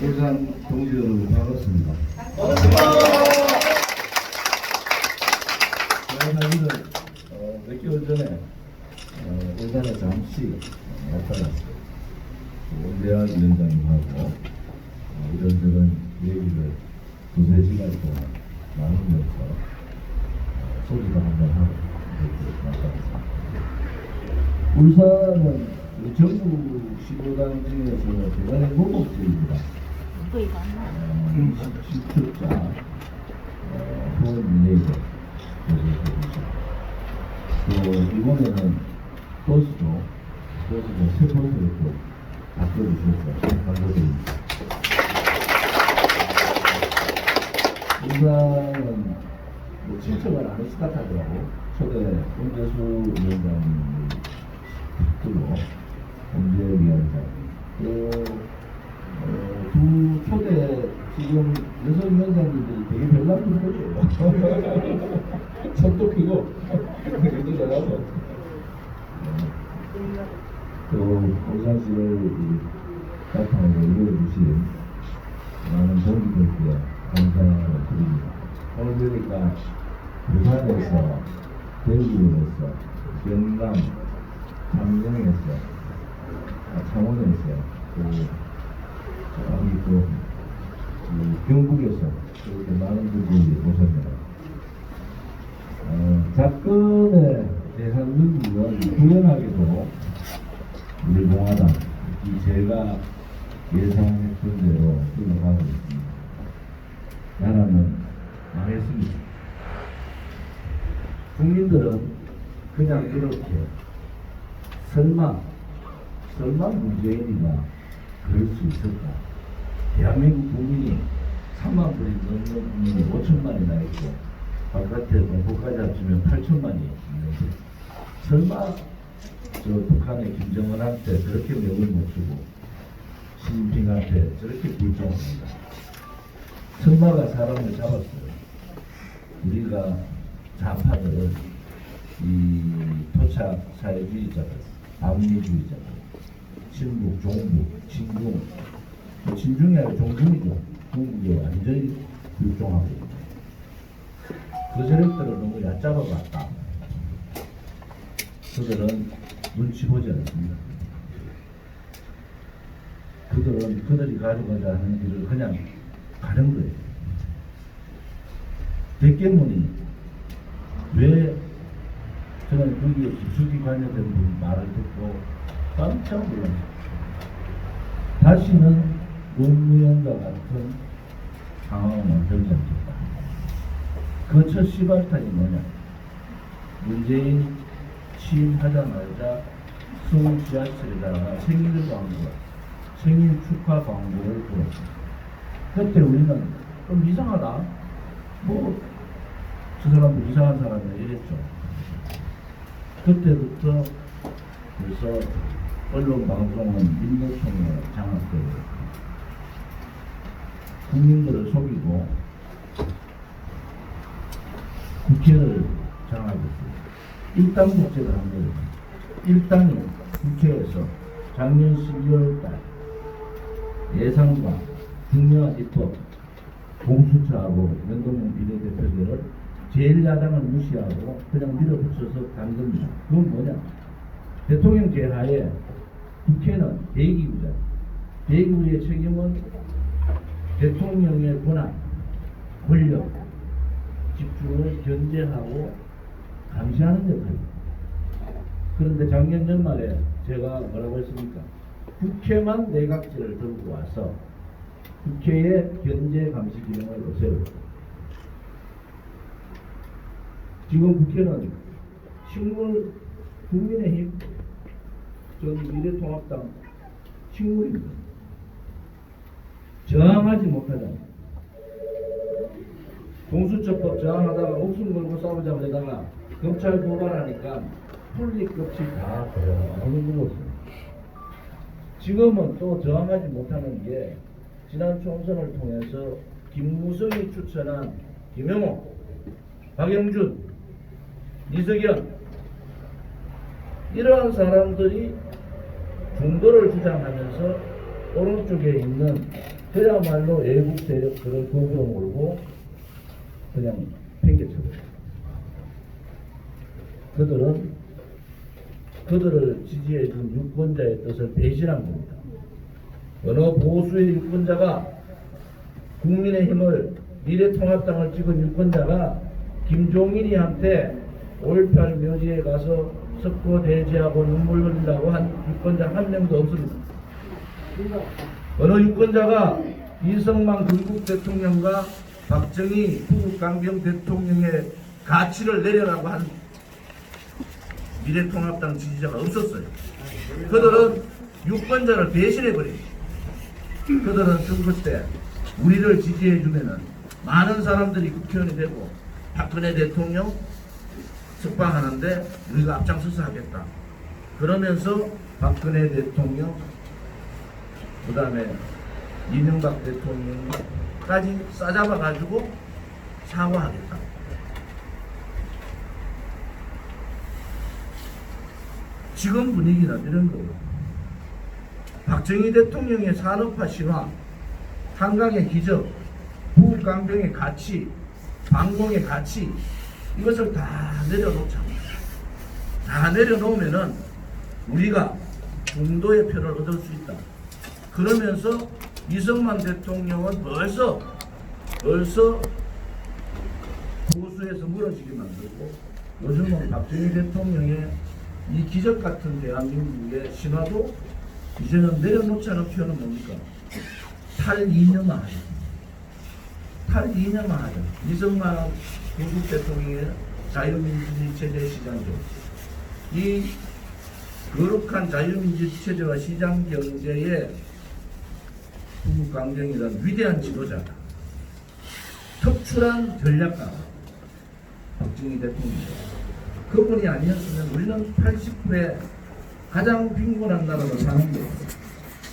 울산 동지 여러분 반갑습니다. 제가 사실은 몇 개월 전에 울산에 잠시 왔다 갔어요. 원대학 위원장님하고 이런저런 얘기를 두세 시간 동안 나누면서 소주도 한번 하고 이렇게 왔다 갔습니다. 울산은 우리 전국 15당 중에서 대단히 모범지입니다. 10초자 후원 예고 또 이번에는 버스도 새 버스를 또 바꿔주셔서 감사드립니다. 울산은 뭐 친척을 안 했을 것 같더라고. 초대 홍재수 위원장님을 붙들고 홍재위원장 두 초대 지금 여성 위원장님들이 되게 별난 분들이에요. 손도 크고 굉장히 잘하고 또 울산시를 바탕으로 이루어주신 많은 동기들께 감사드립니다. 오늘 보니까 부산에서 대구에서 영남 창녕에서 창원에서 또 경북에서 이렇게 많은 분들이 오셨네요. 사건에 대한 의미는 후련하게도 우리 공화당 제가 예상했던 대로 흘러가고 있습니다. 나라는 망했습니다. 국민들은 그냥 그렇게 설마 문재인이가 그럴 수 있을까? 대한민국 국민이 3만 분이 넘는 국민이 5천만이나 있고 바깥에 공포까지 합치면 8천만이 있는데 설마 저 북한의 김정은한테 저렇게 명을 못 주고 시진핑한테 저렇게 불종합니다. 설마가 사람을 잡았어요. 우리가 좌파들은 이 토착 사회주의자들, 반미주의자들, 친북, 종북, 친중, 친중이 아니라 종중이죠. 중국이 완전히 불종하고 있다. 그 세력들을 너무 얕잡아봤다. 그들은 눈치 보지 않습니다. 그들은 그들이 가져가자 하는 길을 그냥 가는 거예요. 백개문이 왜 저는 거기에 깊숙이 관여된 분 말을 듣고 깜짝 놀랐어요. 다시는 노무현과 같은 상황은 만들지 않겠다. 그 첫 시발탄이 뭐냐? 문재인이 취임하자마자 서울 지하철에다가 생일 축하 광고를 불었습니다. 그때 우리는 좀 이상하다. 저 사람도 이상한 사람이야 이랬죠. 그때부터 벌써 언론 방송은 민노총에 장악되고 국민들을 속이고 국회를 장악했어요. 일당 국제를 한 거예요. 일당이 국회에서 작년 12월달 예산과 중요한 입법 공수처하고 연동형 비례대표들을 제1야당을 무시하고 그냥 밀어붙여서 간 겁니다. 그건 뭐냐? 대통령 제하에 국회는 대기구자. 대기구의 책임은 대통령의 권한, 권력, 집중을 견제하고 감시하는 역할입니다. 그런데 작년 연말에 제가 뭐라고 했습니까? 국회만 내각제를 들고 와서 국회의 견제 감시 기능을 없애버렸어요. 지금 국회는 국민의힘, 미래통합당 식물입니다. 저항하지 못하잖아요. 공수처법 저항하다가 목숨 걸고 싸우자고 하다가 검찰 고발하니까 풀릴 것이 다 어느 거죠. 지금은 또 저항하지 못하는 게 지난 총선을 통해서 김무성이 추천한 김영호, 박영준, 이석연 이러한 사람들이 중도를 주장하면서 오른쪽에 있는 그야말로 외국 세력들을 거꾸로 몰고 그냥 팽개쳐버려요. 그들을 지지해준 유권자의 뜻을 배신한 겁니다. 어느 보수의 유권자가 국민의힘을 미래통합당을 찍은 유권자가 김종인이한테 5.18 묘지에 가서 석고 대지하고 눈물 흘리라고 한 유권자 한 명도 없습니다. 어느 유권자가 이승만 건국 대통령과 박정희 후국 강병 대통령의 가치를 내려라고 한 미래통합당 지지자가 없었어요. 그들은 유권자를 배신해버립니다. 그들은 선거 때 우리를 지지해주면은 많은 사람들이 국회의원이 되고 박근혜 대통령 석방하는데 우리가 앞장서서 하겠다. 그러면서 박근혜 대통령 그 다음에 이명박 대통령까지 싸잡아가지고 사과하겠다. 지금 분위기는 이런 거예요. 박정희 대통령의 산업화 신화, 한강의 기적, 부강병의 가치, 방공의 가치, 이것을 다 내려놓자. 다 내려놓으면은 우리가 중도의 표를 얻을 수 있다. 그러면서 이승만 대통령은 벌써 보수에서 무너지게 만들고, 요즘은 박정희 대통령의 이 기적 같은 대한민국의 신화도 이제는 내려놓자는 표현은 뭡니까? 탈이념화하자. 탈이념화하자. 이승만 건국 대통령의 자유민주주의 체제 시장적, 이 거룩한 자유민주주의 체제와 시장 경제의 후국 강경이란 위대한 지도자다. 특출한 전략가 박정희 대통령입니다. 그분이 아니었으면 우리는 80%의 가장 빈곤한 나라로 사는 거예요.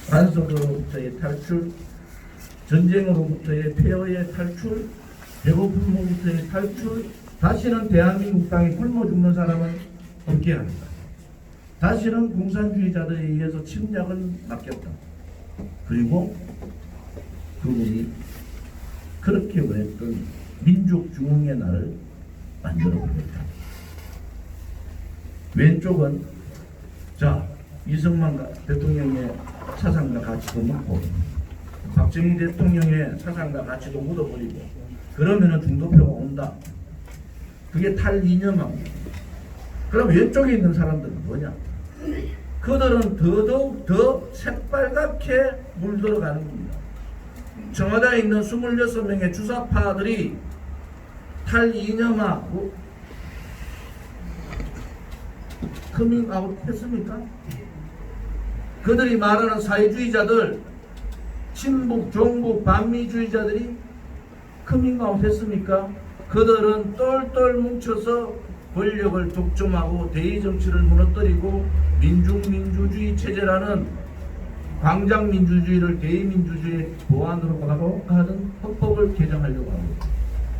관속으로부터의 탈출, 전쟁으로부터의 폐허의 탈출, 배고픔으로부터의 탈출, 다시는 대한민국 땅에 굶어 죽는 사람은 없게 합니다. 다시는 공산주의자들에 의해서 침략을 막겠다. 그리고 그분이 그렇게 원했던 민족 중흥의 날을 만들어버렸다. 왼쪽은 자 이승만 대통령의 사상과 가치도 묻고 박정희 대통령의 사상과 가치도 묻어버리고 그러면은 중도표가 온다. 그게 탈이념합니다. 그럼 왼쪽에 있는 사람들은 뭐냐? 그들은 더더욱 더 새빨갛게 물들어가는 겁니다. 청와대에 있는 26명의 주사파들이 탈이념화 커밍아웃 했습니까? 그들이 말하는 사회주의자들, 친북, 종북, 반미주의자들이 커밍아웃 했습니까? 그들은 똘똘 뭉쳐서 권력을 독점하고 대의정치를 무너뜨리고 민중민주주의 체제라는 광장민주주의를 대의민주주의 보완으로 가고 하는 헌법을 개정하려고 합니다.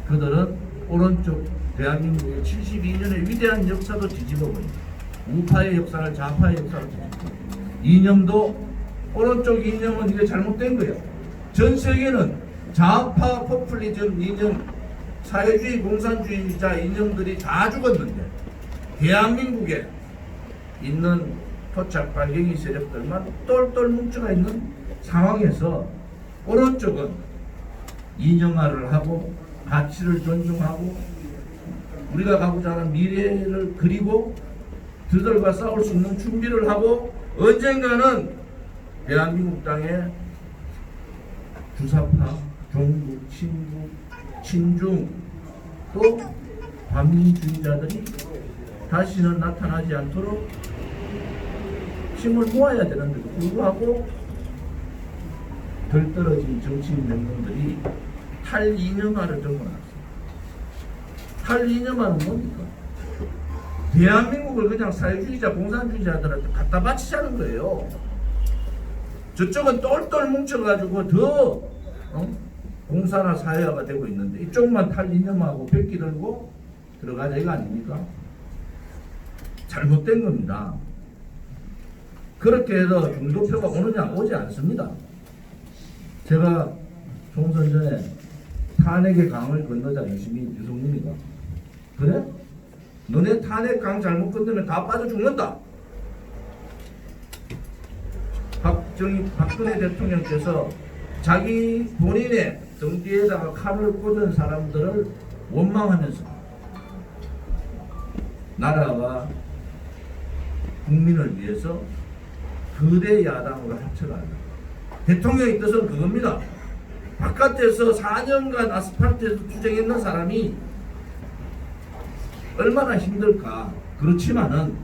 그들은 오른쪽 대한민국의 72년의 위대한 역사도 뒤집어버립니다. 우파의 역사를 좌파의 역사로 뒤집고 이념도 오른쪽 이념은 이게 잘못된 거예요. 전 세계는 좌파 포퓰리즘 이념, 사회주의 공산주의자 이념들이 다 죽었는데 대한민국에 있는 토착 빨갱이 세력들만 똘똘 뭉쳐가 있는 상황에서 오른쪽은 이념화를 하고 가치를 존중하고 우리가 가고자 하는 미래를 그리고 그들과 싸울 수 있는 준비를 하고 언젠가는 대한민국 땅에 주사파, 종북, 친북, 친중 또 반민주의자들이 다시는 나타나지 않도록 힘을 모아야 되는데도 불구하고 덜 떨어진 정치인 명분들이 탈이념화를 적어놨어요. 탈이념화는 뭡니까? 대한민국을 그냥 사회주의자, 공산주의자들한테 갖다 바치자는 거예요. 저쪽은 똘똘 뭉쳐가지고 더 공사나 사회화가 되고 있는데 이쪽만 탈이념하고 백기 들고 들어가자 이거 아닙니까? 잘못된 겁니다. 그렇게 해서 중도표가 오느냐 오지 않습니다. 제가 총선 전에 탄핵의 강을 건너자 열심히 유승민이가 그래? 너네 탄핵 강 잘못 건너면 다 빠져 죽는다. 박근혜 대통령께서 자기 본인의 등뒤에다가 칼을 꽂은 사람들을 원망하면서 나라와 국민을 위해서 거대 야당으로 합쳐간다. 대통령의 뜻은 그겁니다. 바깥에서 4년간 아스팔트에서 투쟁했는 사람이 얼마나 힘들까. 그렇지만은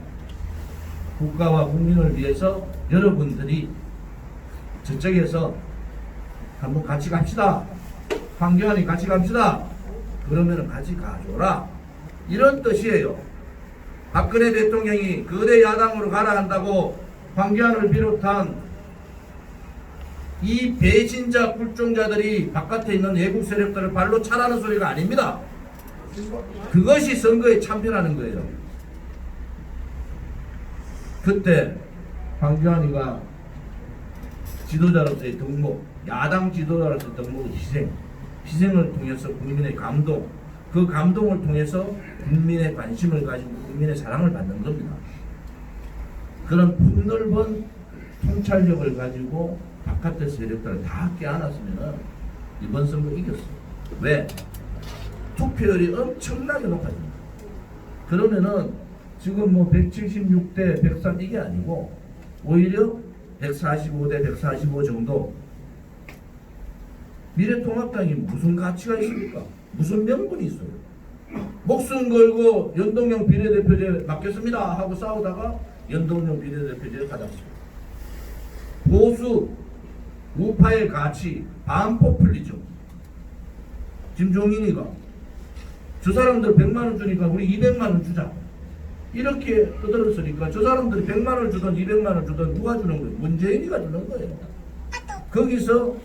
국가와 국민을 위해서 여러분들이 저쪽에서 한번 같이 갑시다. 황교안이 같이 갑시다. 그러면 같이 가줘라. 이런 뜻이에요. 박근혜 대통령이 거대 야당으로 가라 한다고 황교안을 비롯한 이 배신자 굴종자들이 바깥에 있는 외국 세력들을 발로 차라는 소리가 아닙니다. 그것이 선거에 참패라는 거예요. 그때 황교안이가 지도자로서의 덕목, 야당 지도자로서의 덕목의 희생을 통해서 국민의 감동, 그 감동을 통해서 국민의 관심을 가지고 국민의 사랑을 받는 겁니다. 그런 폭넓은 통찰력을 가지고 바깥의 세력들을 다 깨안았으면 이번 선거 이겼어요. 왜? 투표율이 엄청나게 높아집니다. 그러면은 지금 뭐 176대 103 이게 아니고 오히려 145대 145 정도. 미래통합당이 무슨 가치가 있습니까? 무슨 명분이 있어요? 목숨 걸고 연동형 비례대표제 맡겠습니다 하고 싸우다가 연동형 비례대표제를 받았어요. 보수 우파의 가치 반포퓰리즘. 김종인이가 저 사람들 100만원 주니까 우리 200만원 주자 이렇게 떠들었으니까 저 사람들이 100만원 주든 200만원 주든 누가 주는 거예요? 문재인이가 주는 거예요. 거기서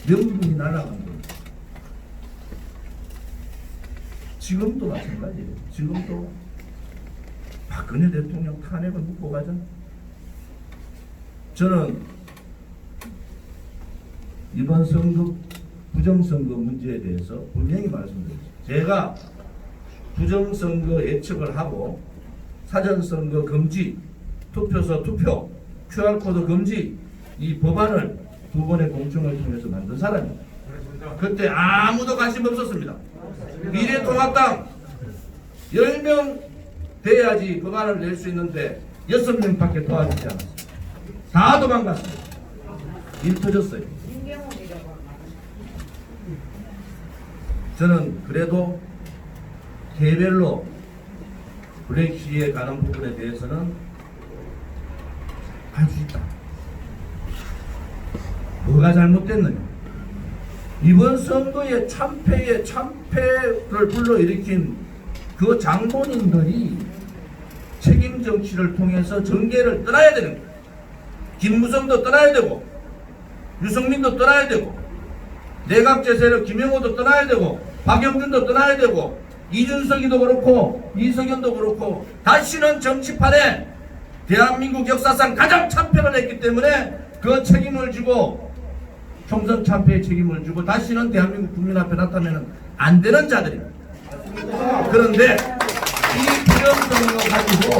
명분이 날아간 거예요. 지금도 마찬가지예요. 지금도 박근혜 대통령 탄핵을 묻고 가자. 저는 이번 선거 부정선거 문제에 대해서 분명히 말씀드립니다. 제가 부정선거 예측을 하고 사전선거 금지, 투표소 투표, QR코드 금지 이 법안을 두 번의 공청을 통해서 만든 사람입니다. 그때 아무도 관심 없었습니다. 미래통합당 10명 돼야지 법안을 낼 수 있는데 6명밖에 도와주지 않았어요. 다 도망갔어요. 일 터졌어요. 저는 그래도 개별로 블랙시에 관한 부분에 대해서는 할 수 있다. 뭐가 잘못됐느냐? 이번 선거의 참패를 불러일으킨 그 장본인들이 책임 정치를 통해서 정계를 떠나야 되는 거예요. 김무성도 떠나야 되고 유승민도 떠나야 되고 내각제 세력 김영호도 떠나야 되고 박영준도 떠나야 되고 이준석이도 그렇고 이석연도 그렇고 다시는 정치판에 대한민국 역사상 가장 참패를 했기 때문에 그 책임을 지고 총선 참패의 책임을 지고 다시는 대한민국 국민 앞에 나타나면 안 되는 자들입니다. 그런데 이 부정선거 가지고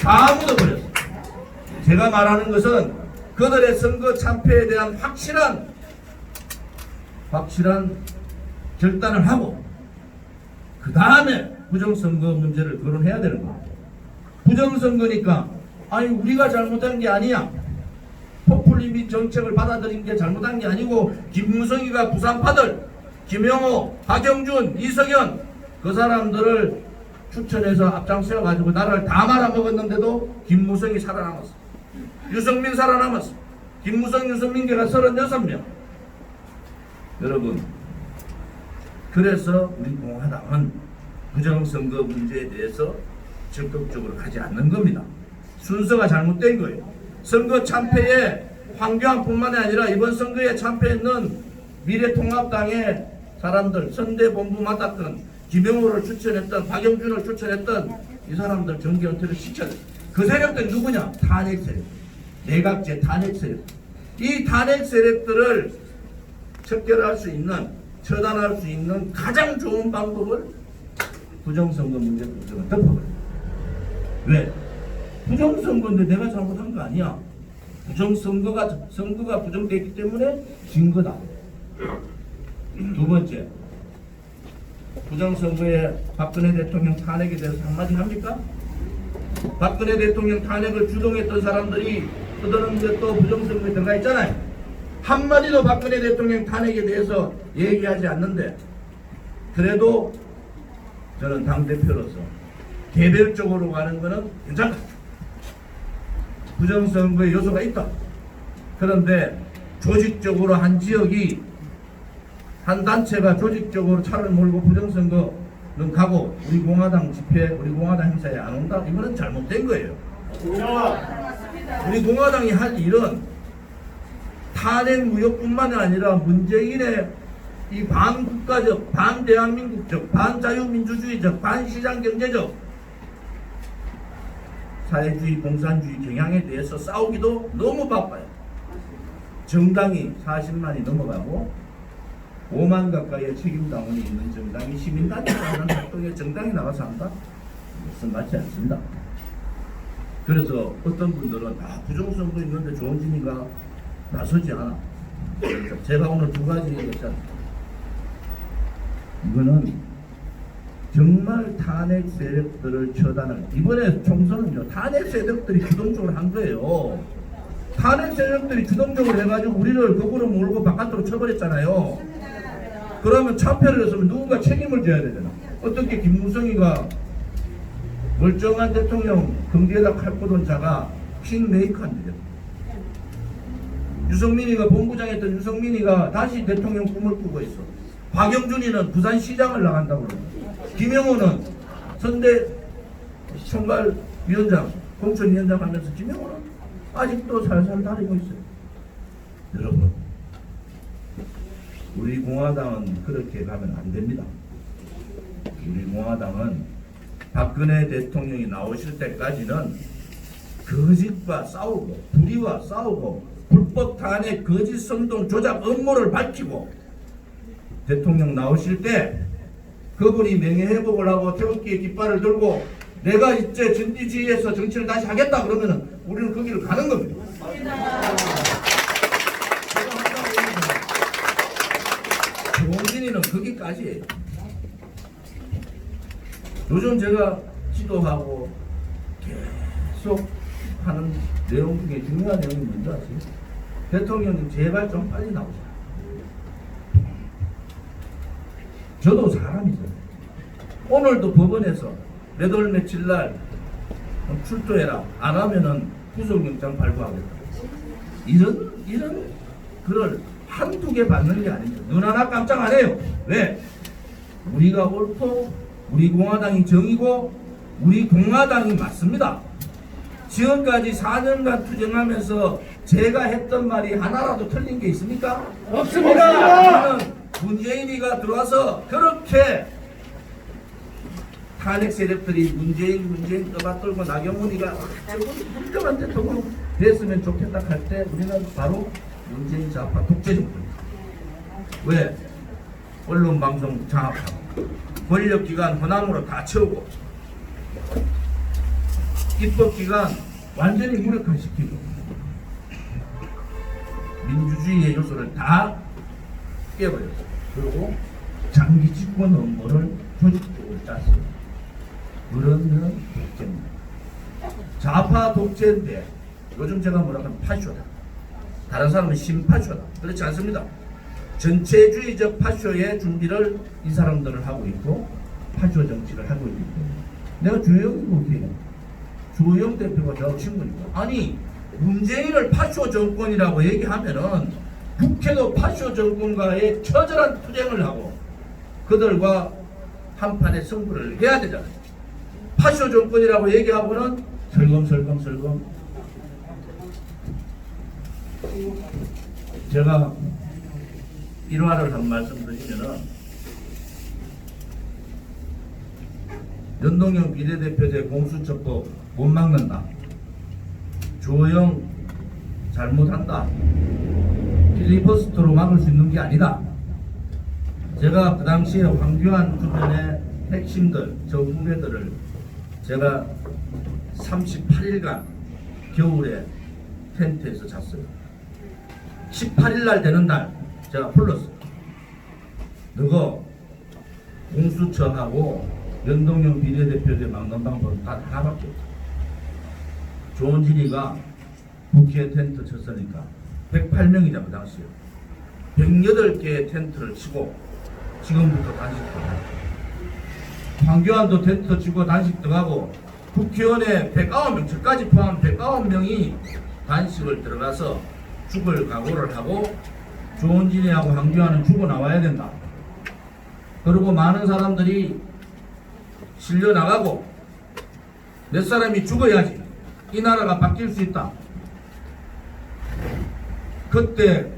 다 묻어버렸어요. 제가 말하는 것은 그들의 선거 참패에 대한 확실한 결단을 하고 그 다음에 부정선거 문제를 거론해야 되는 겁니다. 부정선거니까 아니 우리가 잘못한 게 아니야. 포퓰리즘 정책을 받아들인 게 잘못한 게 아니고 김무성이가 부산파들 김영호, 박영준, 이석연 그 사람들을 추천해서 앞장서 가지고 나라를 다 말아먹었는데도 김무성이 살아남았어. 유승민 살아남았어. 김무성, 유승민계가 36명. 여러분 그래서 우리 공화당은 부정선거 문제에 대해서 적극적으로 가지 않는 겁니다. 순서가 잘못된 거예요. 선거 참패에 황교안뿐만이 아니라 이번 선거에 참패했는 미래통합당의 사람들, 선대본부 맡았던 김영호를 추천했던 박영준을 추천했던 이 사람들 정계 은퇴를 시켰어요. 그 세력들이 누구냐? 탄핵 세력, 내각제 탄핵 세력. 이 탄핵 세력들을 척결할 수 있는, 처단할 수 있는 가장 좋은 방법을 부정선거 문제를 덮어버려요. 왜? 부정선거인데 내가 잘못한 거 아니야. 선거가 부정됐기 때문에 진 거다. 두 번째, 부정선거에 박근혜 대통령 탄핵에 대해서 한마디 합니까? 박근혜 대통령 탄핵을 주동했던 사람들이 떠드는 것도 부정선거에 들어가 있잖아요. 한마디도 박근혜 대통령 탄핵에 대해서 얘기하지 않는데, 그래도 저는 당대표로서 개별적으로 가는 거는 괜찮다. 부정선거의 요소가 있다. 그런데 조직적으로 한 지역이, 한 단체가 조직적으로 차를 몰고 부정선거는 가고 우리 공화당 집회, 우리 공화당 행사에 안 온다? 이거는 잘못된 거예요. 우리 공화당이 할 일은 탄핵 무효뿐만 아니라 문재인의 이 반국가적, 반대한민국적, 반자유민주주의적, 반시장경제적 사회주의, 공산주의 경향에 대해서 싸우기도 너무 바빠요. 정당이 40만이 넘어가고 5만 가까이의 책임당원이 있는 정당이 시민단체가 하는 활동에 정당이 나가서 한다? 이것은 맞지 않습니다. 그래서 어떤 분들은 부정선거 있는데 조원진이가 나서지 않아. 제가 오늘 두 가지 얘기했잖아요. 이거는 정말 탄핵 세력들을 처단을, 이번에 총선은요 탄핵 세력들이 주동적으로 한 거예요. 탄핵 세력들이 주동적으로 해가지고 우리를 거꾸로 몰고 바깥으로 쳐버렸잖아요. 그러면 참패를 했으면 누군가 책임을 져야 되잖아. 어떻게 김무성이가 멀쩡한 대통령 경제에다 칼 꽂은 자가 킹메이커인데요. 유성민이가 본부장했던 유성민이가 다시 대통령 꿈을 꾸고 있어. 박영준이는 부산시장을 나간다고 그러고, 김영호는 선대 총괄위원장, 공천위원장 하면서 김영호는 아직도 살살 다니고 있어요. 여러분, 우리 공화당은 그렇게 가면 안 됩니다. 우리 공화당은 박근혜 대통령이 나오실 때까지는 거짓과 싸우고, 불의와 싸우고, 불법 탄핵, 거짓 선동 조작 음모를 밝히고, 대통령 나오실 때 그분이 명예회복을 하고 태극기의 깃발을 들고 내가 이제 전지지휘해서 정치를 다시 하겠다 그러면은 우리는 그 길을 가는 겁니다. 조원진이는 거기까지예요. 요즘 제가 지도하고 계속 하는 내용 중에 중요한 내용이 뭔지 아세요? 대통령님 제발 좀 빨리 나오자. 저도 사람이잖아요. 오늘도 법원에서 몇 월 며칠 날 출두해라. 안 하면은 구속영장 발부하겠다. 이런 글을 한두 개 받는 게 아닙니다. 눈 하나 깜짝 안 해요. 왜? 우리가 옳고 우리 공화당이 정이고 우리 공화당이 맞습니다. 지금까지 4년간 투쟁하면서 제가 했던 말이 하나라도 틀린 게 있습니까? 없습니다. 문재인이가 들어와서 그렇게 탄핵 세력들이 문재인 떠받들고 나경원이가 저건 훌륭한 대통령 됐으면 좋겠다 할 때 우리는 바로 문재인 좌파 독재 정권입니다. 왜? 언론 방송 장악하고 권력기관 호남으로 다 채우고 입법기관 완전히 무력화시키고 민주주의의 요소를 다 깨버렸어요. 그리고 장기 집권 업무를 조직적으로 짰어요. 그러면 독재입니다. 좌파 독재인데 요즘 제가 뭐라 하면 파쇼다. 다른 사람은 신파쇼다. 그렇지 않습니다. 전체주의적 파쇼의 준비를 이 사람들은 하고 있고 파쇼 정치를 하고 있기 때문에 내가 주영이 못해요. 주영 대표가 저하고 친구니까. 아니 문재인을 파쇼 정권이라고 얘기하면은 국회도 파쇼 정권과의 처절한 투쟁을 하고 그들과 한판의 승부를 해야 되잖아요. 파쇼 정권이라고 얘기하고는 설검 제가 일화를 한 말씀 드리면은 연동형 비례대표제 공수처법 못 막는다. 조영 잘못한다. 필리버스터로 막을 수 있는 게 아니다. 제가 그 당시에 황교안 주변의 핵심들, 저 후배들을 제가 38일간 겨울에 텐트에서 잤어요. 18일 날 되는 날 제가 불렀어요. 너가 공수처하고 연동형 비례대표제 막는 방법을 다 바뀌었다. 조원진이가 국회 텐트 쳤으니까 108명이자 그 당시에 108개의 텐트를 치고 지금부터 단식 들어가고 황교안도 텐트 치고 단식 들어가고 국회의원에 109명, 저까지 포함 109명이 단식을 들어가서 죽을 각오를 하고 조원진이하고 황교안은 죽어 나와야 된다. 그리고 많은 사람들이 실려 나가고 몇 사람이 죽어야지 이 나라가 바뀔 수 있다. 그때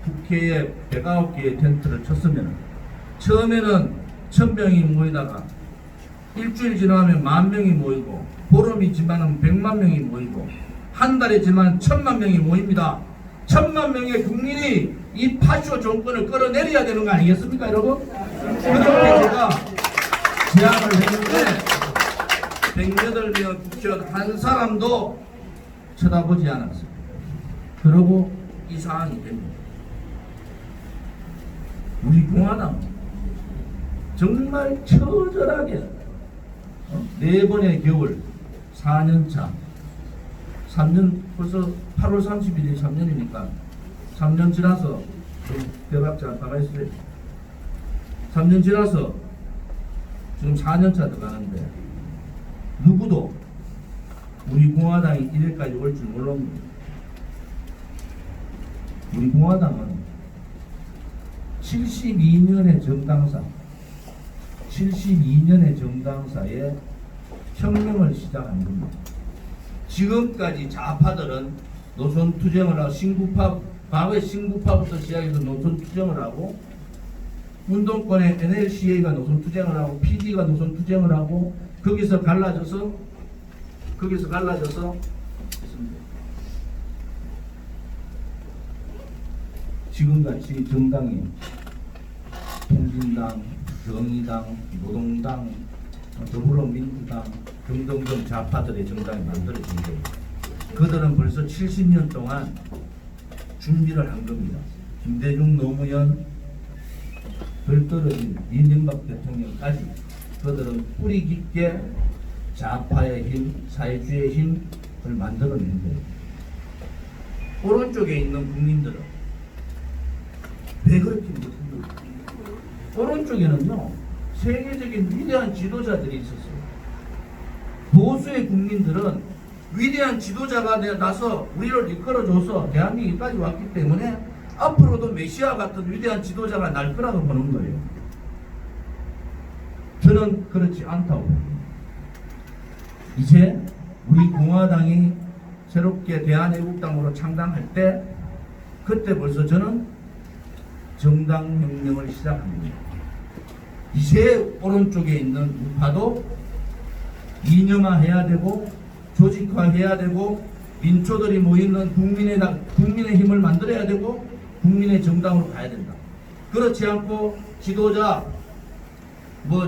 국회에 109개의 텐트를 쳤으면 처음에는 1000명이 모이다가 일주일 지나면 10,000명이 모이고 보름이 지나면 100만 명이 모이고 한 달에 지나면 1000만 명이 모입니다. 1000만 명의 국민이 이 파쇼 정권을 끌어내려야 되는 거 아니겠습니까, 여러분? 그렇게 제가 제안을 했는데 108명 국회의원 한 사람도 쳐다보지 않았어요. 그러고 이 상황이 됩니다. 우리 공화당 정말 처절하게 4번의 겨울 4년차 3년 벌써 8월 30일이 3년이니까 3년 지나서 대박자 가만있어요. 3년 지나서 지금 4년차 들어가는데 누구도 우리 공화당이 이래까지 올 줄 몰랐습니다. 우리 공화당은 72년의 정당사 72년의 정당사에 혁명을 시작한 겁니다. 지금까지 좌파들은 노선 투쟁을 하고 신구파, 과거에 신구파부터 시작해서 노선 투쟁을 하고 운동권의 NLCA가 노선 투쟁을 하고 PD가 노선 투쟁을 하고 거기서 갈라져서 지금같이 정당이 통진당, 정의당, 노동당, 더불어민주당 등등등 좌파들의 정당이 만들어진 거예요. 그들은 벌써 70년 동안 준비를 한 겁니다. 김대중, 노무현, 덜 떨어진 이명박 대통령까지 그들은 뿌리 깊게 좌파의 힘, 사회주의의 힘을 만들어낸 거예요. 오른쪽에 있는 국민들은 왜 그렇게 못했는가? 오른쪽에는요 세계적인 위대한 지도자들이 있었어요. 보수의 국민들은 위대한 지도자가 나서 우리를 이끌어줘서 대한민국까지 왔기 때문에 앞으로도 메시아 같은 위대한 지도자가 날 거라고 보는 거예요. 저는 그렇지 않다고 봅니다. 이제 우리 공화당이 새롭게 대한애국당으로 창당할 때 그때 벌써 저는 정당혁명을 시작합니다. 이제 오른쪽에 있는 우파도 이념화해야 되고 조직화해야 되고 민초들이 모이는 국민의 힘을 만들어야 되고 국민의 정당으로 가야 된다. 그렇지 않고 지도자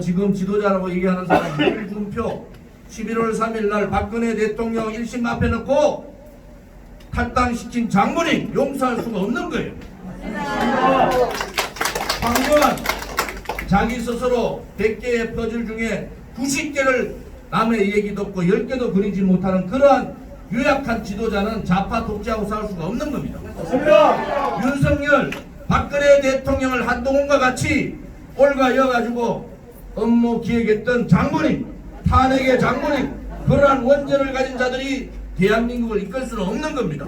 지금 지도자라고 얘기하는 사람 홍준표 11월 3일 날 박근혜 대통령 1심 앞에 놓고 탈당시킨 장모님 용서할 수가 없는 거예요. 황교안 자기 스스로 100개의 퍼즐 중에 90개를 남의 얘기 듣고 10개도 그리지 못하는 그러한 유약한 지도자는 좌파 독재하고 싸울 수가 없는 겁니다. 윤석열 박근혜 대통령을 한동훈과 같이 올가여가지고 업무 기획했던 장모님, 탄핵의 장모님, 그러한 원죄를 가진 자들이 대한민국을 이끌 수는 없는 겁니다.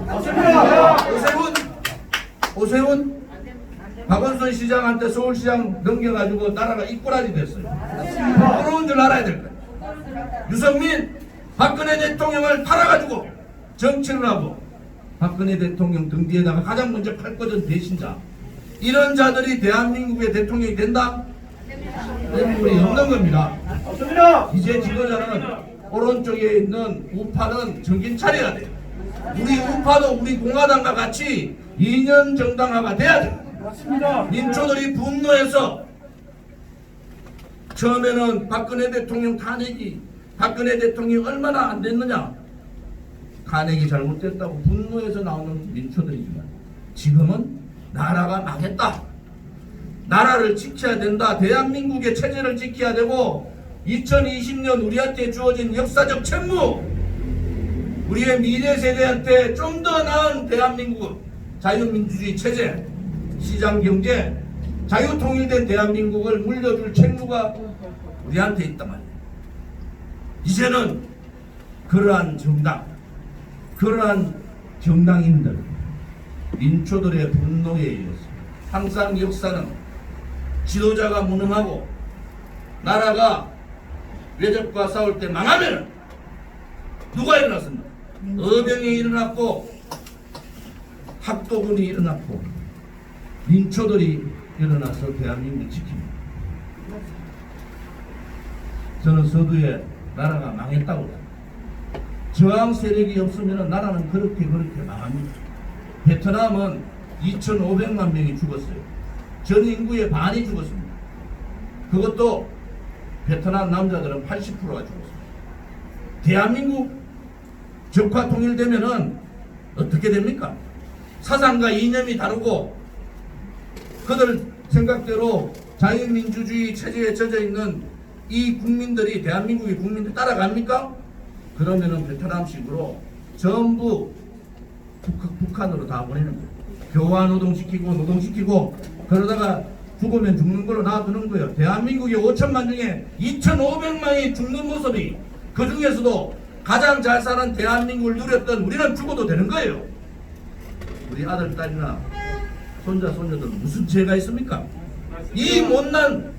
오세훈 박원순 시장한테 서울시장 넘겨가지고 나라가 이꼬라지 됐어요. 부러운 줄 알아야 될 거예요. 유승민 박근혜 대통령을 팔아가지고 정치를 하고 박근혜 대통령 등 뒤에다가 가장 먼저 팔 거던 배신자, 이런 자들이 대한민국의 대통령이 된다? 대한민국이 없는 겁니다. 이제 지도자는 오른쪽에 있는 우파는 정신 차려야 돼요. 우리 우파도 우리 공화당과 같이 2년 정당화가 돼야 돼. 맞습니다. 민초들이 분노해서 처음에는 박근혜 대통령 탄핵이 박근혜 대통령이 얼마나 안 됐느냐, 탄핵이 잘못됐다고 분노해서 나오는 민초들이지만 지금은 나라가 망했다, 나라를 지켜야 된다, 대한민국의 체제를 지켜야 되고 2020년 우리한테 주어진 역사적 책무, 우리의 미래 세대한테 좀 더 나은 대한민국 자유민주주의 체제, 시장경제, 자유통일된 대한민국을 물려줄 책무가 우리한테 있단 말이에요. 이제는 그러한 정당, 그러한 정당인들, 민초들의 분노에 의해서 항상 역사는 지도자가 무능하고 나라가 외적과 싸울 때 망하면 누가 일어났습니까? 어병이 일어났고 학도군이 일어났고 민초들이 일어나서 대한민국을 지킵니다. 저는 서두에 나라가 망했다고 합니다. 저항 세력이 없으면 나라는 그렇게 망합니다. 베트남은 2,500만 명이 죽었어요. 전 인구의 반이 죽었습니다. 그것도 베트남 남자들은 80%가 죽었습니다. 대한민국 적화 통일되면은 어떻게 됩니까? 사상과 이념이 다르고 그들 생각대로 자유민주주의 체제에 젖어 있는 이 국민들이, 대한민국의 국민들 따라갑니까? 그러면은 베트남식으로 전부 북한으로 다 보내는 거예요. 교화 노동시키고 그러다가 죽으면 죽는 걸로 놔두는 거예요. 대한민국의 5천만 중에 2,500만이 죽는 모습이, 그 중에서도 가장 잘 사는 대한민국을 누렸던 우리는 죽어도 되는 거예요. 우리 아들, 딸이나 손자, 손녀들은 무슨 죄가 있습니까? 이 못난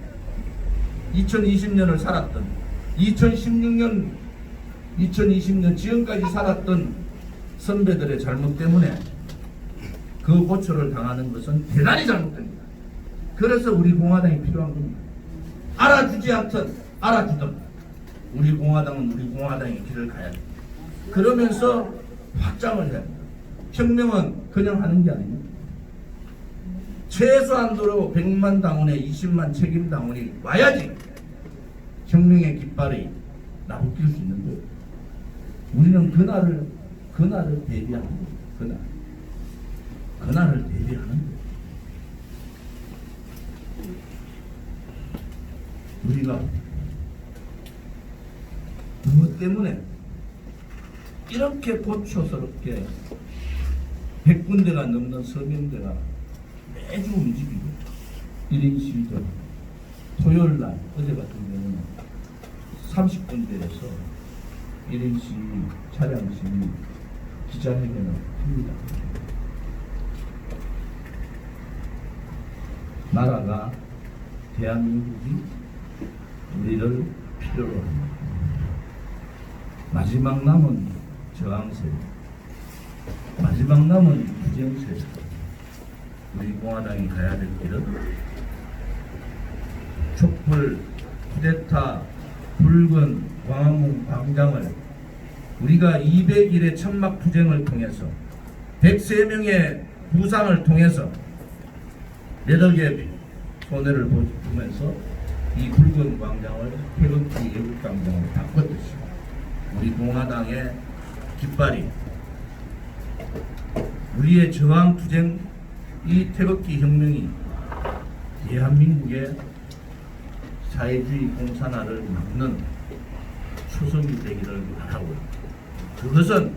2020년을 살았던 2016년 2020년 지금까지 살았던 선배들의 잘못 때문에 그 고초를 당하는 것은 대단히 잘못됩니다. 그래서 우리 공화당이 필요한 겁니다. 알아주지 않든 알아주든 우리 공화당은 우리 공화당의 길을 가야 됩니다. 그러면서 확장을 해야 합니다. 혁명은 그냥 하는 게 아닙니다. 최소한도로 100만 당원에 20만 책임 당원이 와야지 혁명의 깃발이 나부낄 수 있는 거예요. 우리는 그날을 대비하는 거예요. 그날을 대비하는 거예요. 우리가 무엇 때문에 이렇게 고초스럽게 100군데가 넘는 서명대가 매주 움직이고 1인 시위도 토요일날 어제 같은 경우는 30군데에서 1인 시위, 차량 시위, 기자회견을 합니다. 나라가, 대한민국이 우리를 필요로 합니다. 마지막 남은 저항세력, 마지막 남은 부정세력, 우리 공화당이 가야 될 길은 촛불, 쿠데타, 붉은 광화문 광장을 우리가 200일의 천막투쟁을 통해서 103명의 부상을 통해서 몇억의 손해를 보면서 이 붉은 광장을 태극기 애국광장으로 바꿨듯이 우리 공화당의 깃발이 우리의 저항투쟁, 이 태극기 혁명이 대한민국의 사회주의 공산화를 막는 초석이 되기를 바라고, 그것은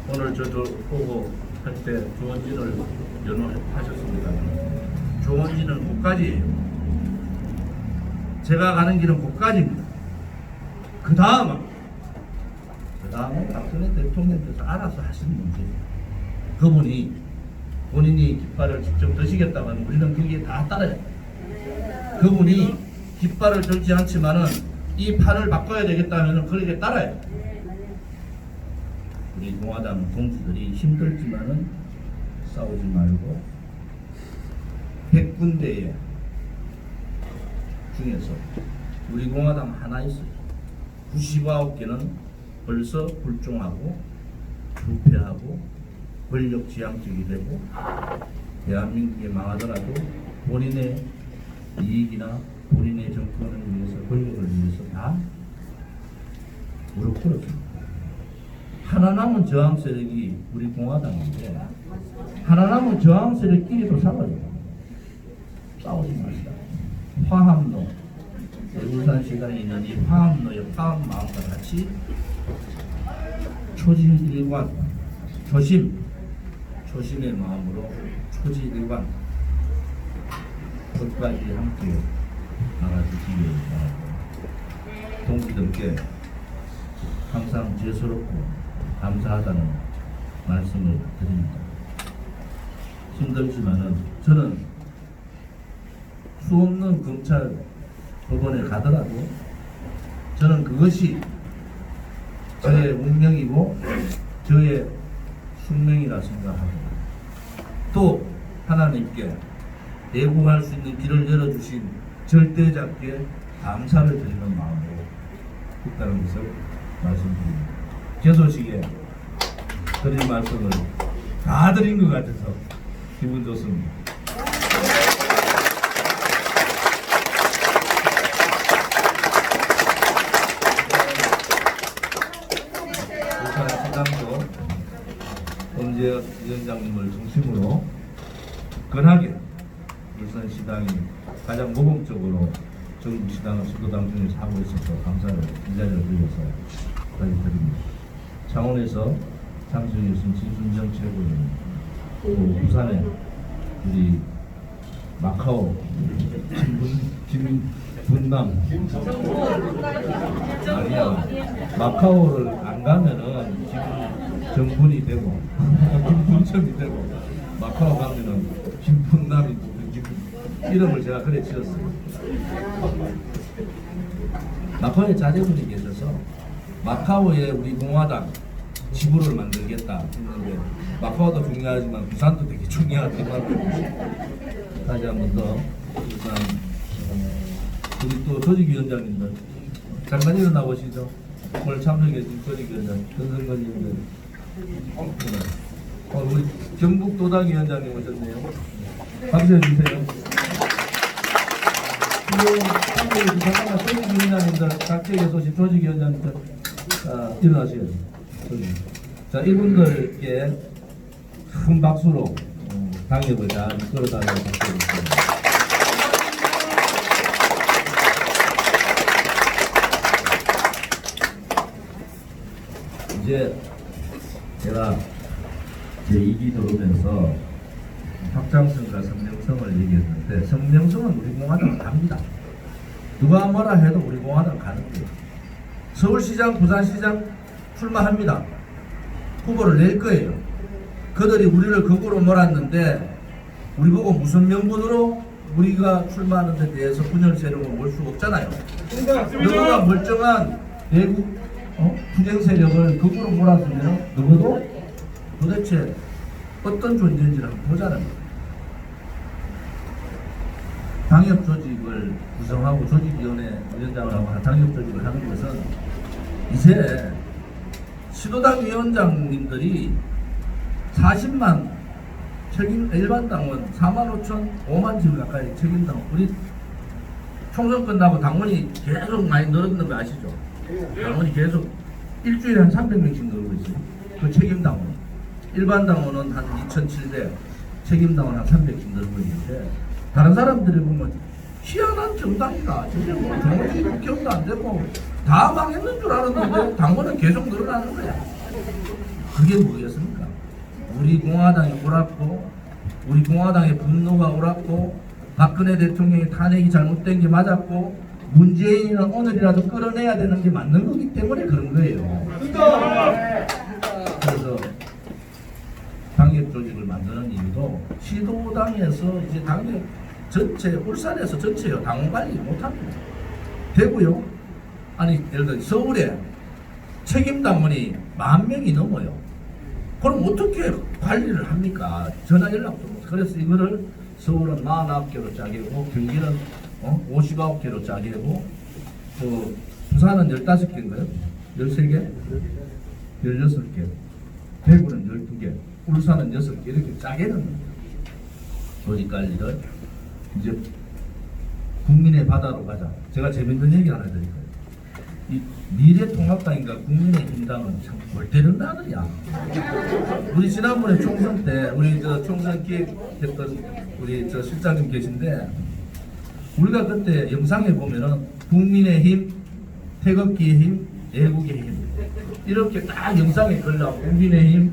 오늘 저도 보고 할 때 조원진을 연호하셨습니다. 조원진은 곳까지예요. 제가 가는 길은 곳까지입니다. 그 다음은 박근혜 대통령께서 알아서 하시는 문제예요. 그분이 본인이 깃발을 직접 드시겠다고 하면 우리는 거기에 다 따라야 돼요. 그분이 깃발을 들지 않지만은 이 판을 바꿔야 되겠다면 그렇게 따라야 돼요. 우리 공화당 동지들이 힘들지만은 싸우지 말고 100군데의 중에서 우리 공화당 하나 있어요. 99개는 벌써 불종하고 부패하고 권력지향적이 되고 대한민국이 망하더라도 본인의 이익이나 본인의 정권을 위해서 권력을 위해서 다 무릎 꿇었습니다. 하나 남은 저항 세력이 우리 공화당인데 하나 남은 저항 세력끼리도 싸워요. 싸우지 맙시다. 화합로, 울산시장에 있는 이 화합로의 화합 마음과 같이 초지일관, 초심의 마음으로 초지일관 끝까지 함께 나가주시기 바랍니다. 동지들께 항상 죄스럽고 감사하다는 말씀을 드립니다. 힘들지만은 저는 수없는 검찰 법원에 가더라도 저는 그것이 저의 운명이고 저의 숙명이라 생각하고 또 하나님께 대구할 수 있는 길을 열어주신 절대자께 감사를 드리는 마음으로 있다는 것을 말씀드립니다. 개소식에 드린 말씀을 다 드린 것 같아서 기분 좋습니다. 울산시당도 권재혁 위원장님을 중심으로 굳건하게 울산시당이 가장 모범적으로 전국 시당을 수도당 중에서 하고 있어서 감사를 이 자리를 빌려서 드립니다. 창원에서 참석해 주신 진순정 최고위원, 또 부산에 우리 마카오 김분남 아니야, 마카오를 안 가면은 지금 정분이 되고 김분점이 되고 마카오 가면은 김분남이 이름을 제가 그래 지었어요. 마카오에 자제분이 계셔서 마카오에 우리 공화당 지부를 만들겠다 했는데 마카오도 중요하지만 부산도 되게 중요하지만 다시 한 번 더 부산 우리 또 조직위원장님들 잠깐 일어나 보시죠. 오늘 참석해 주신 조직위원장 전선관님들 우리 경북도당위원장님 오셨네요. 박수해 주세요. 잠깐만 조직위원장님들 각지에 오신 조직위원장님들 일어나셔야죠. 자, 이분들께 큰 박수로 당협을 잘 끌어달라고 부탁드립니다. 이제 제가 제2기 들어오면서 확장성과 성명성을 얘기했는데 성명성은 우리 공화당 갑니다. 누가 뭐라 해도 우리 공화당 가는 거예요. 서울시장, 부산시장 출마합니다. 후보를 낼 거예요. 그들이 우리를 거꾸로 몰았는데 우리 보고 무슨 명분으로 우리가 출마하는 데 대해서 분열 세력을 몰 수 없잖아요. 누구가 멀쩡한 외국 투쟁 세력을 거꾸로 몰았으면 누구도 도대체 어떤 존재인지를 한번 보자는 거예요. 당협 조직을 구성하고 조직위원회 위원장을 하고 당협 조직을 하는 것은 이제 시도당 위원장님들이 40만 책임 일반 당원 4만 5천 5만 지금 가까이 책임당 우리 총선 끝나고 당원이 계속 많이 늘었는 거 아시죠? 당원이 계속 일주일에 한 300명씩 늘고 있어요. 그 책임 당원 일반 당원은 한 2,700 책임 당원 한 300씩 늘고 있는데 다른 사람들이 보면 희한한 정당이다. 저게 뭐 정치 기억도 안 되고 다 망했는 줄 알았는데 당원은 계속 늘어나는 거야. 그게 뭐겠습니까? 우리 공화당이 옳았고 우리 공화당의 분노가 옳았고 박근혜 대통령의 탄핵이 잘못된 게 맞았고 문재인이는 오늘이라도 끌어내야 되는 게 맞는 거기 때문에 그런 거예요. 그래서 당협 조직을 만드는 이유도 시도당에서 이제 당협 전체 울산에서 전체요 당원 관리 못합니다. 되고요. 아니 예를 들어 서울에 책임 당원이 10,000명이 넘어요. 그럼 어떻게 관리를 합니까? 전화 연락도 못. 그래서 이거를 서울은 49개로 짜개고 경기는 59개로 짜개고 또 부산은 15개인가요? 13개? 16개. 대구는 12개, 울산은 6개 이렇게 짜게 넣는 조직관리를 이제 국민의 바다로 가자. 제가 재밌는 얘기를 하나 드릴게요. 이 미래통합당인가 국민의힘당은 참 골때리는 나들이야. 우리 지난번에 총선 때 우리 저 총선 기획했던 우리 저 실장님 계신데 우리가 그때 영상에 보면은 국민의힘, 태극기의 힘, 애국의 힘 이렇게 딱 영상에 걸려 국민의힘,